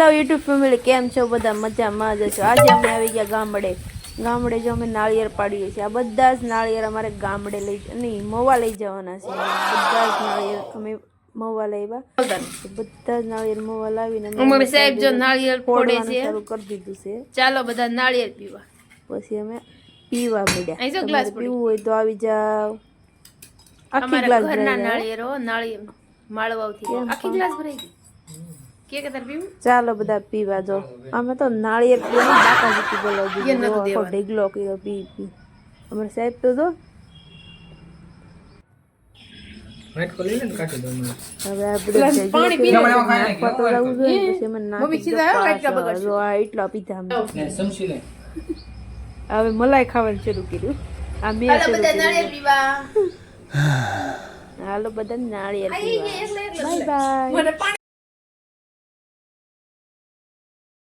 Hello YouTube family, કેમ છો બધા? મજામાં જ છો? આજે અમે આવી ગયા ગામડે જો અમે નાળિયેર પાડીએ છીએ. આ બધા જ નાળિયેર અમારે ગામડે નહીં મવા લઈ જવાના છે. બધા જ નાળિયેર અમે મવા લાવ્યા. બધા જ નાળિયેર મવા લાવીને અમે સાહેબ જો નાળિયેર ફોડવાનું ચાલુ કરી દીધું છે. ચાલો બધા નાળિયેર પીવા. પછી અમે પીવા મળ્યા. તમારે પીવું હોય તો આવી જાવ. આખી ગ્લાસ નાળિયેર માળવાથી આખી ગ્લાસ ભરાઈ ગઈ. ચાલો બધા પીવા. જો અમે તો નાળિયેર ઢેગલો કર્યો પી અમારે સાહેબ તો જો એટલા પીધા. હવે મલાઈ ખાવાનું શરૂ કર્યું. આ મેં હાલો બધા નાળિયેર પીવા. Bye bye.